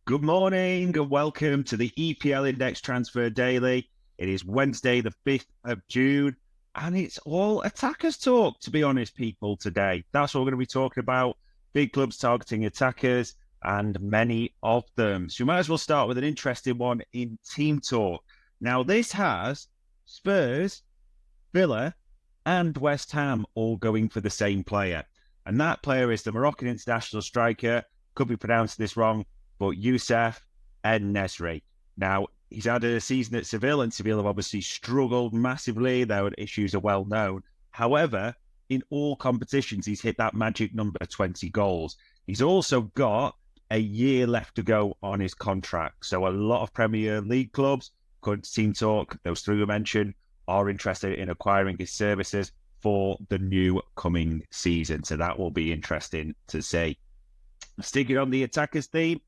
Good morning and welcome to the EPL Index Transfer Daily. It is Wednesday, the 5th of June, and it's all attackers talk, to be honest, people, today. That's what we're going to be talking about. Big clubs targeting attackers and many of them. So we might as well start with an interesting one in team talk. Now, this has Spurs, Villa, and West Ham all going for the same player. And that player is the Moroccan international striker, could be pronouncing this wrong, but Youssef En-Nesyri. Now, he's had a season at Seville, and Seville have obviously struggled massively. Their issues are well known. However, in all competitions, he's hit that magic number of 20 goals. He's also got a year left to go on his contract. So a lot of Premier League clubs, according to Team Talk, those three we mentioned, are interested in acquiring his services for the new coming season. So that will be interesting to see. Sticking on the attackers theme,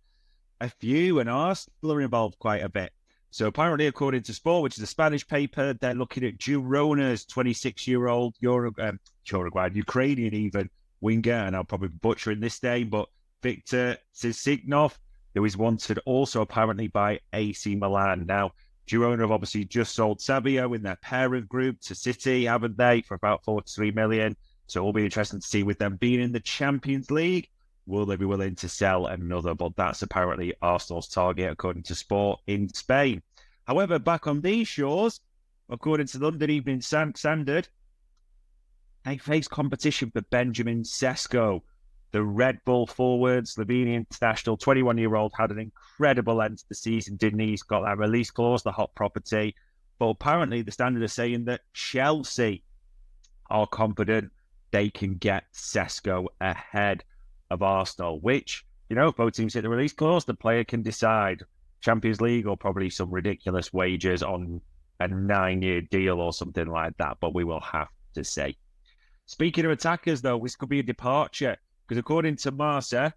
a few, and Arsenal are involved quite a bit. So apparently, according to Sport, which is a Spanish paper, they're looking at Girona's 26-year-old Uruguayan, Ukrainian even, winger, and I'll probably be butchering this name, but Viktor Sisinov, who is wanted also apparently by AC Milan. Now, Girona have obviously just sold Savio in their parent group to City, haven't they, for about 43 million. So it'll be interesting to see with them being in the Champions League, will they be willing to sell another? But that's apparently Arsenal's target, according to Sport in Spain. However, back on these shores, according to the London Evening Standard, they face competition for Benjamin Sesko. The Red Bull forward, Slovenian international, 21-year-old, had an incredible end to the season, didn't he? He's got that release clause, the hot property. But apparently the Standard is saying that Chelsea are confident they can get Sesko ahead of Arsenal, which, if both teams hit the release clause, the player can decide Champions League or probably some ridiculous wages on a 9-year deal or something like that, but we will have to see. Speaking of attackers, though, this could be a departure, because according to Marca,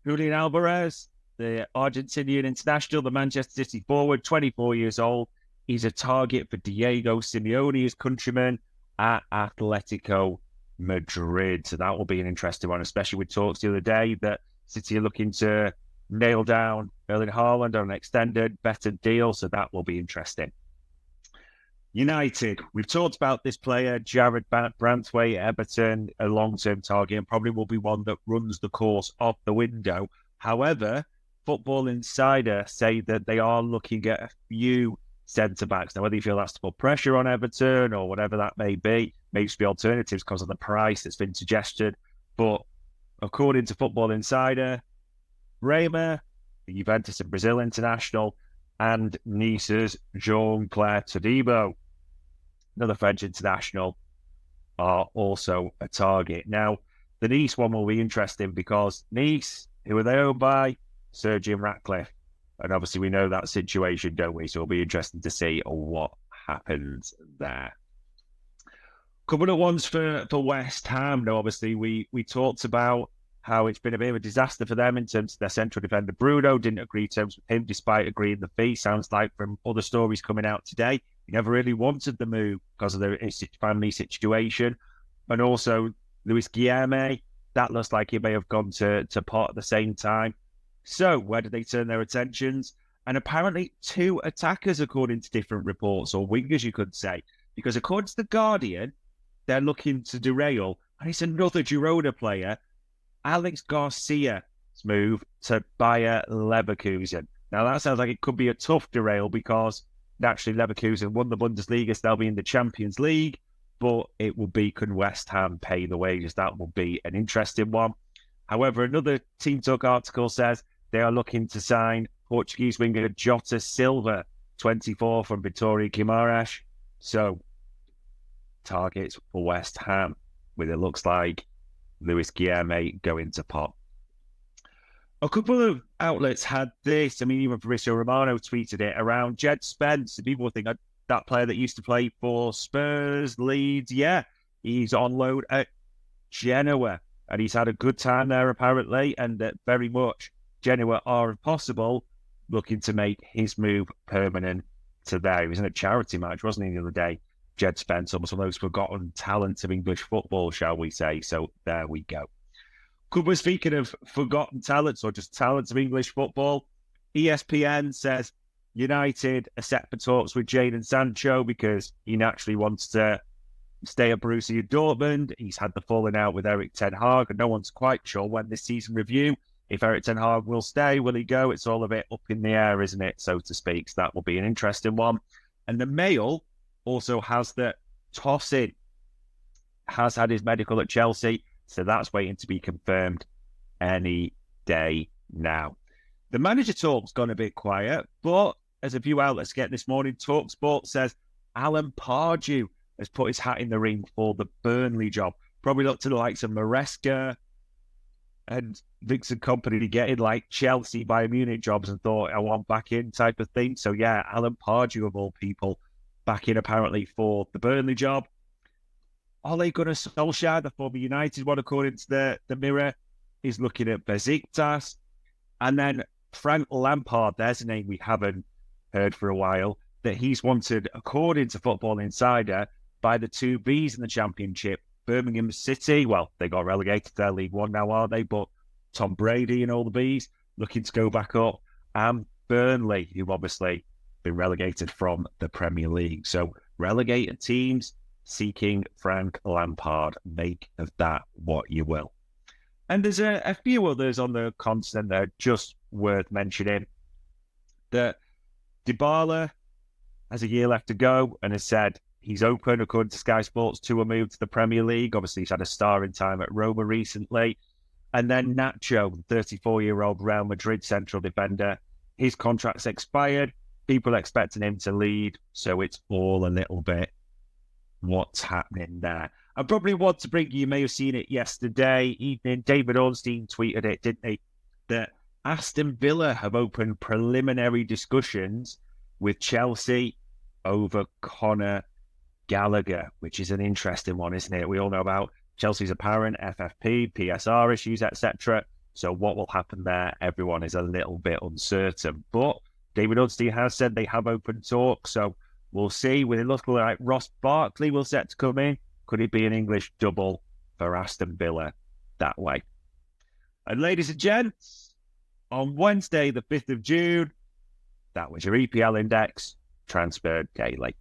Julian Alvarez, the Argentinian international, the Manchester City forward, 24 years old, he's a target for Diego Simeone, his countryman, at Atletico Madrid. So that will be an interesting one, especially with talks the other day that City are looking to nail down Erling Haaland on an extended, better deal. So that will be interesting. United, we've talked about this player, Jared Brantwaite, Everton, a long-term target, and probably will be one that runs the course of the window. However, Football Insider say that they are looking at a few centre-backs. Now, whether you feel that's to put pressure on Everton or whatever that may be be alternatives because of the price that's been suggested. But according to Football Insider, Reimer, the Juventus and Brazil international, and Nice's Jean-Claire Todibo, another French international, are also a target. Now, the Nice one will be interesting because Nice, who are they owned by? Sir Jim Ratcliffe. And obviously we know that situation, don't we? So it'll be interesting to see what happens there. Couple of ones for West Ham. Now, obviously, we talked about how it's been a bit of a disaster for them in terms of their central defender. Bruno didn't agree terms with him despite agreeing the fee. Sounds like from other stories coming out today, he never really wanted the move because of the family situation. And also, Luis Guilherme, that looks like he may have gone to pot at the same time. So, where did they turn their attentions? And apparently, two attackers, according to different reports, or wingers, you could say. Because according to The Guardian, they're looking to derail, and it's another Girona player, Alex Garcia's move to Bayer Leverkusen. Now, that sounds like it could be a tough derail because naturally Leverkusen won the Bundesliga, so they'll be in the Champions League, but it will be, can West Ham pay the wages? That will be an interesting one. However, another Team Talk article says they are looking to sign Portuguese winger Jota Silva, 24, from Vitória Guimarães. So, targets for West Ham, with it looks like Luis Guilherme going to pot. A couple of outlets had this. I mean, even Fabrizio Romano tweeted it around Jed Spence. People think that player that used to play for Spurs, Leeds, he's on loan at Genoa, and he's had a good time there apparently, and very much Genoa are, if possible, looking to make his move permanent to there. He was in a charity match, wasn't he, the other day? Jed Spence, almost one of those forgotten talents of English football, shall we say. So there we go. We're speaking of forgotten talents or just talents of English football. ESPN says United are set for talks with Jadon Sancho because he naturally wants to stay at Borussia Dortmund. He's had the falling out with Eric Ten Hag, and no one's quite sure when this season review, if Eric Ten Hag will stay, will he go? It's all a bit up in the air, isn't it, so to speak? So that will be an interesting one. And the Mail also has that Tosin has had his medical at Chelsea, so that's waiting to be confirmed any day now. The manager talk's gone a bit quiet, but as a few outlets get this morning, TalkSport says Alan Pardew has put his hat in the ring for the Burnley job. Probably looked to the likes of Maresca and Vincent Kompany getting like Chelsea, Bayern Munich jobs and thought, I want back in type of thing. So yeah, Alan Pardew of all people back in apparently for the Burnley job. Ole Gunnar Solskjaer, the former United one, according to the Mirror, is looking at Besiktas. And then Frank Lampard, there's a name we haven't heard for a while, that he's wanted, according to Football Insider, by the two Bs in the Championship. Birmingham City, well, they got relegated to their League One now, are they? But Tom Brady and all the Bs looking to go back up. And Burnley, who've obviously been relegated from the Premier League. So relegated teams seeking Frank Lampard. Make of that what you will. And there's a few others on the continent that are just worth mentioning. That Dybala has a year left to go and has said he's open, according to Sky Sports, to a move to the Premier League. Obviously, he's had a starring time at Roma recently. And then Nacho, 34-year-old Real Madrid central defender, his contract's expired. People expecting him to lead, so it's all a little bit what's happening there. I probably want to bring you may have seen it yesterday evening. David Ornstein tweeted it, didn't he? That Aston Villa have opened preliminary discussions with Chelsea over Conor Gallagher, which is an interesting one, isn't it? We all know about Chelsea's apparent FFP, PSR issues, etc. So what will happen there? Everyone is a little bit uncertain. But David Ornstein has said they have open talk, so we'll see. With it looking like Ross Barkley will set to come in, could it be an English double for Aston Villa that way? And ladies and gents, on Wednesday, the 5th of June, that was your EPL Index Transfer Daily.